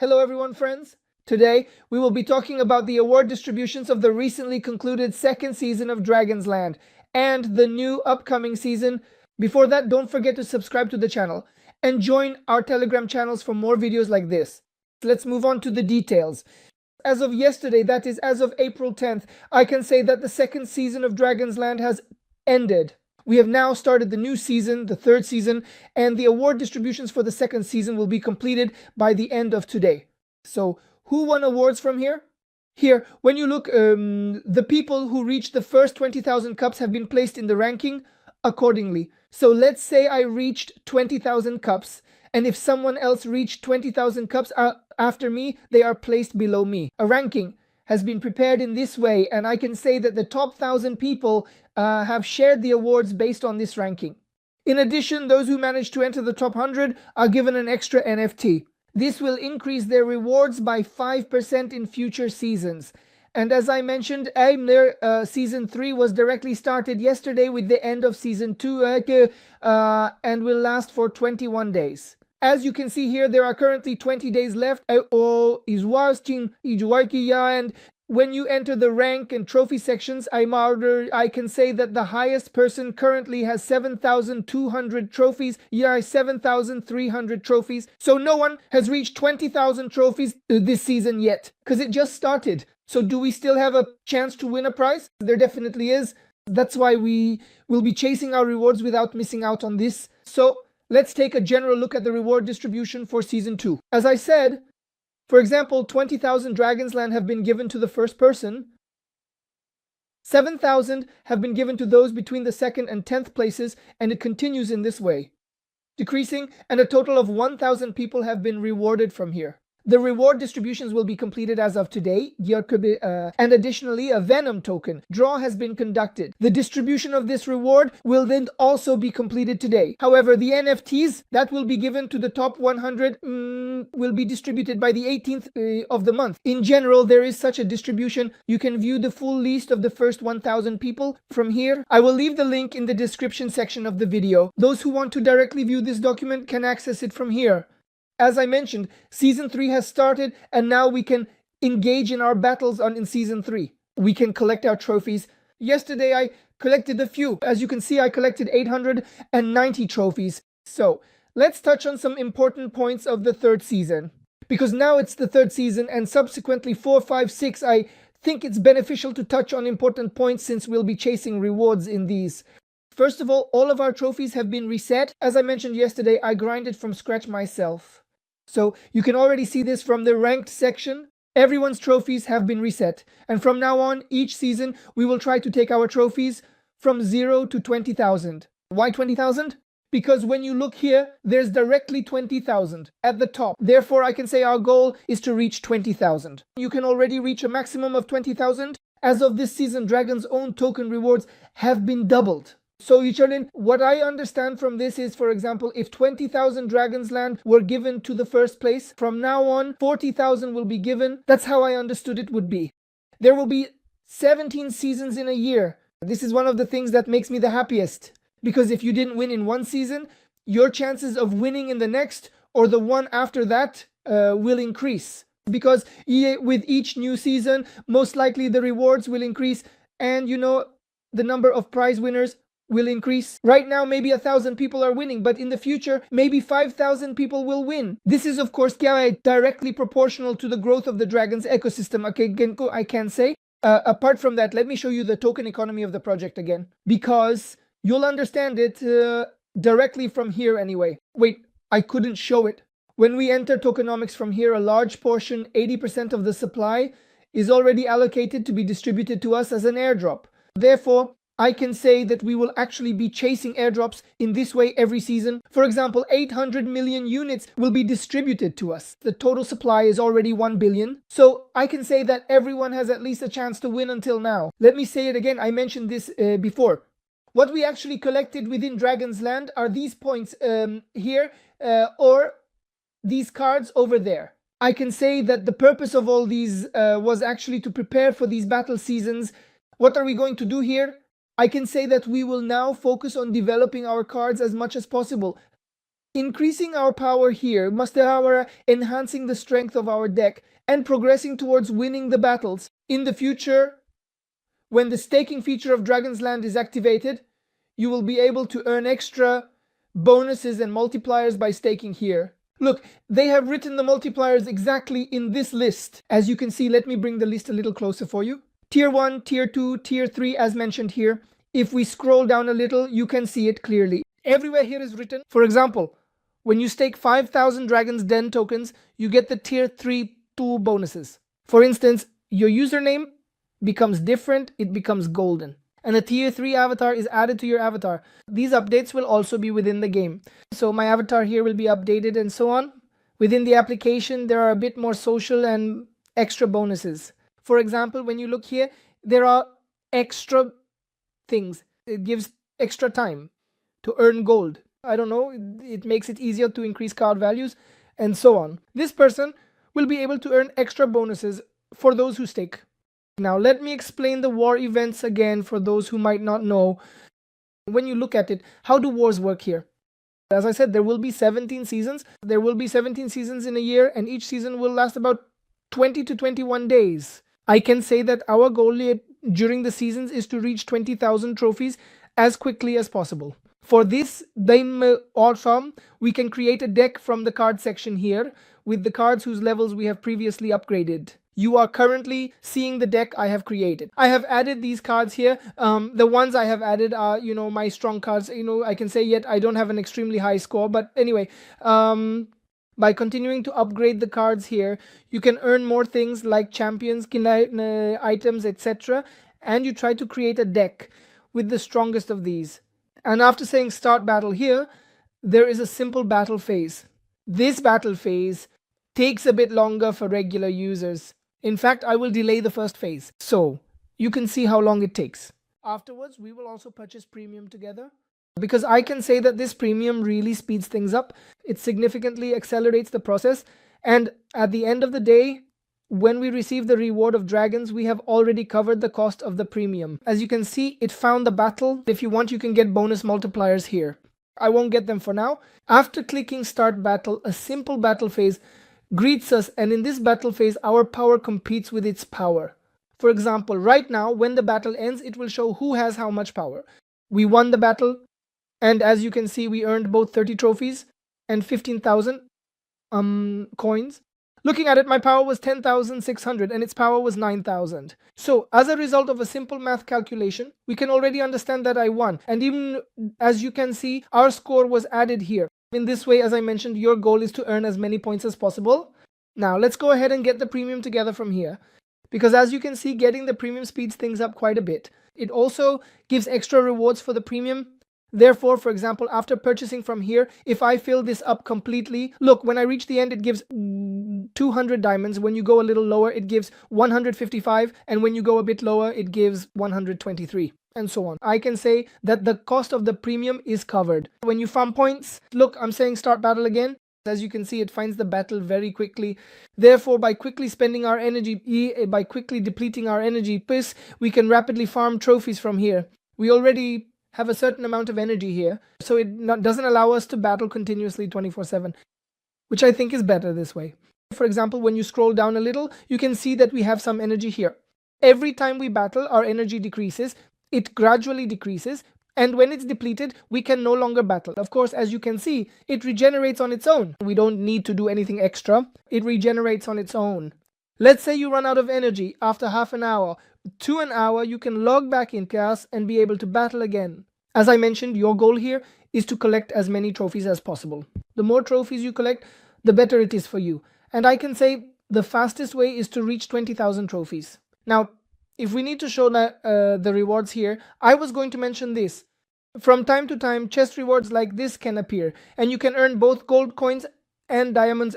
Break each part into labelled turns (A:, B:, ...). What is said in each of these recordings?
A: Hello everyone, friends. Today, we will be talking about the award distributions of the recently concluded second season of Dragon's Land and the new upcoming season. Before that, don't forget to subscribe to the channel and join our Telegram channels for more videos like this. Let's move on to the details. As of yesterday, that is as of April 10th, I can say that the second season of Dragon's Land has ended. We have now started the new season, the third season, and the award distributions for the second season will be completed by the end of today. So, who won awards from here? Here, when you look, the people who reached the first 20,000 cups have been placed in the ranking accordingly. So let's say I reached 20,000 cups, and if someone else reached 20,000 cups after me, they are placed below me. A ranking has been prepared in this way, and I can say that the top 1,000 people have shared the awards based on this ranking. In addition, those who managed to enter the top 100 are given an extra NFT. This will increase their rewards by 5% in future seasons. And as I mentioned, Season 3 was directly started yesterday with the end of Season 2 and will last for 21 days. As you can see here, there are currently 20 days left. And when you enter the rank and trophy sections, I can say that the highest person currently has 7,200 trophies. 7,300 trophies. So no one has reached 20,000 trophies this season yet, because it just started. So do we still have a chance to win a prize? There definitely is. That's why we will be chasing our rewards without missing out on this. So let's take a general look at the reward distribution for Season 2. As I said, for example, 20,000 Dragon's Land have been given to the first person. 7,000 have been given to those between the 2nd and 10th places, and it continues in this way, decreasing, and a total of 1,000 people have been rewarded from here. The reward distributions will be completed as of today, and additionally a Venom token draw has been conducted. The distribution of this reward will then also be completed today. However, the NFTs that will be given to the top 100 will be distributed by the 18th of the month. In general, there is such a distribution. You can view the full list of the first 1,000 people from here. I will leave the link in the description section of the video. Those who want to directly view this document can access it from here. As I mentioned, Season 3 has started, and now we can engage in our battles in Season 3. We can collect our trophies. Yesterday I collected a few. As you can see, I collected 890 trophies. So, let's touch on some important points of the third season. Because now it's the third season, and subsequently 4, 5, 6, I think it's beneficial to touch on important points since we'll be chasing rewards in these. First of all of our trophies have been reset. As I mentioned yesterday, I grinded from scratch myself. So you can already see this from the ranked section. Everyone's trophies have been reset. And from now on, each season, we will try to take our trophies from 0 to 20,000. Why 20,000? Because when you look here, there's directly 20,000 at the top. Therefore, I can say our goal is to reach 20,000. You can already reach a maximum of 20,000. As of this season, Dragon's own token rewards have been doubled. So what I understand from this is, for example, if 20,000 Dragon's Land were given to the first place, from now on 40,000 will be given. That's how I understood it would be. There will be 17 seasons in a year. This is one of the things that makes me the happiest. Because if you didn't win in one season, your chances of winning in the next or the one after that will increase. Because with each new season, most likely the rewards will increase, and the number of prize winners will increase. Right now, maybe 1,000 people are winning, but in the future, maybe 5,000 people will win. This is, of course, directly proportional to the growth of the Dragon's ecosystem, I can say. Apart from that, let me show you the token economy of the project again, because you'll understand it directly from here anyway. Wait, I couldn't show it. When we enter tokenomics from here, a large portion, 80% of the supply, is already allocated to be distributed to us as an airdrop. Therefore, I can say that we will actually be chasing airdrops in this way every season. For example, 800 million units will be distributed to us. The total supply is already 1 billion. So I can say that everyone has at least a chance to win until now. Let me say it again. I mentioned this before. What we actually collected within Dragon's Land are these points here or these cards over there. I can say that the purpose of all these was actually to prepare for these battle seasons. What are we going to do here? I can say that we will now focus on developing our cards as much as possible. Increasing our power here must our enhancing the strength of our deck and progressing towards winning the battles. In the future, when the staking feature of Dragon's Land is activated, you will be able to earn extra bonuses and multipliers by staking here. Look, they have written the multipliers exactly in this list. As you can see, let me bring the list a little closer for you. Tier 1, Tier 2, Tier 3 as mentioned here. If we scroll down a little, you can see it clearly. Everywhere here is written. For example, when you stake 5,000 Dragon's Den tokens, you get the Tier 3 tool bonuses. For instance, your username becomes different, it becomes golden. And a Tier 3 avatar is added to your avatar. These updates will also be within the game. So my avatar here will be updated and so on. Within the application, there are a bit more social and extra bonuses. For example, when you look here, there are extra things. It gives extra time to earn gold. I don't know, it makes it easier to increase card values and so on. This person will be able to earn extra bonuses for those who stake. Now let me explain the war events again for those who might not know. When you look at it, how do wars work here? As I said, there will be 17 seasons. There will be 17 seasons in a year, and each season will last about 20 to 21 days. I can say that our goal during the seasons is to reach 20,000 trophies as quickly as possible. For this, also, we can create a deck from the card section here with the cards whose levels we have previously upgraded. You are currently seeing the deck I have created. I have added these cards here. The ones I have added are, my strong cards. I can say yet I don't have an extremely high score, but anyway, by continuing to upgrade the cards here, you can earn more things like champions, items, etc. And you try to create a deck with the strongest of these. And after saying start battle here, there is a simple battle phase. This battle phase takes a bit longer for regular users. In fact, I will delay the first phase, so you can see how long it takes. Afterwards, we will also purchase premium together, because I can say that this premium really speeds things up. It significantly accelerates the process, and at the end of the day, when we receive the reward of dragons, we have already covered the cost of the premium. As you can see, it found the battle. If you want, you can get bonus multipliers here. I won't get them for now. After clicking start battle, a simple battle phase greets us, and in this battle phase, our power competes with its power. For example, right now, when the battle ends, it will show who has how much power. We won the battle, and as you can see, we earned both 30 trophies and 15,000 coins. Looking at it, my power was 10,600 and its power was 9,000. So, as a result of a simple math calculation, we can already understand that I won. And even as you can see, our score was added here. In this way, as I mentioned, your goal is to earn as many points as possible. Now, let's go ahead and get the premium together from here. Because as you can see, getting the premium speeds things up quite a bit. It also gives extra rewards for the premium. Therefore, for example, after purchasing from here, if I fill this up completely, look, when I reach the end, it gives 200 diamonds. When you go a little lower, it gives 155. And when you go a bit lower, it gives 123. And so on. I can say that the cost of the premium is covered. When you farm points, look, I'm saying start battle again. As you can see, it finds the battle very quickly. Therefore, by quickly spending our energy, by quickly depleting our energy piss, we can rapidly farm trophies from here. We already have a certain amount of energy here, so it doesn't allow us to battle continuously 24/7, which I think is better this way. For example, when you scroll down a little, you can see that we have some energy here. Every time we battle, our energy decreases. It gradually decreases, and when it's depleted, we can no longer battle. Of course, as you can see, it regenerates on its own. We don't need to do anything extra. It regenerates on its own. Let's say you run out of energy after half an hour. To an hour, you can log back in chaos and be able to battle again. As I mentioned, your goal here is to collect as many trophies as possible. The more trophies you collect, the better it is for you. And I can say the fastest way is to reach 20,000 trophies. Now, if we need to show the rewards here, I was going to mention this. From time to time, chest rewards like this can appear, and you can earn both gold coins and diamonds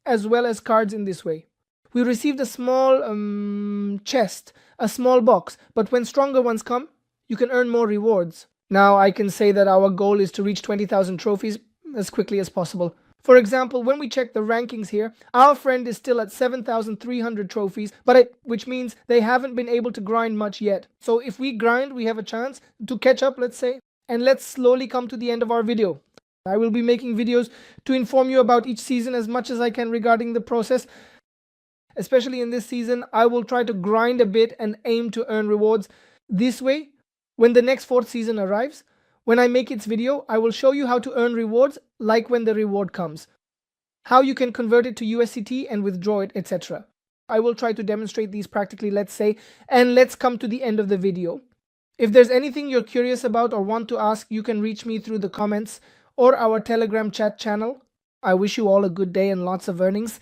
A: as well as cards in this way. We received a small chest, a small box, but when stronger ones come, you can earn more rewards. Now I can say that our goal is to reach 20,000 trophies as quickly as possible. For example, when we check the rankings here, our friend is still at 7,300 trophies, which means they haven't been able to grind much yet. So if we grind, we have a chance to catch up, let's say, and let's slowly come to the end of our video. I will be making videos to inform you about each season as much as I can regarding the process. Especially in this season, I will try to grind a bit and aim to earn rewards. This way, when the next 4th season arrives, when I make its video, I will show you how to earn rewards like when the reward comes, how you can convert it to USDT and withdraw it, etc. I will try to demonstrate these practically, let's say, and let's come to the end of the video. If there's anything you're curious about or want to ask, you can reach me through the comments or our Telegram chat channel. I wish you all a good day and lots of earnings.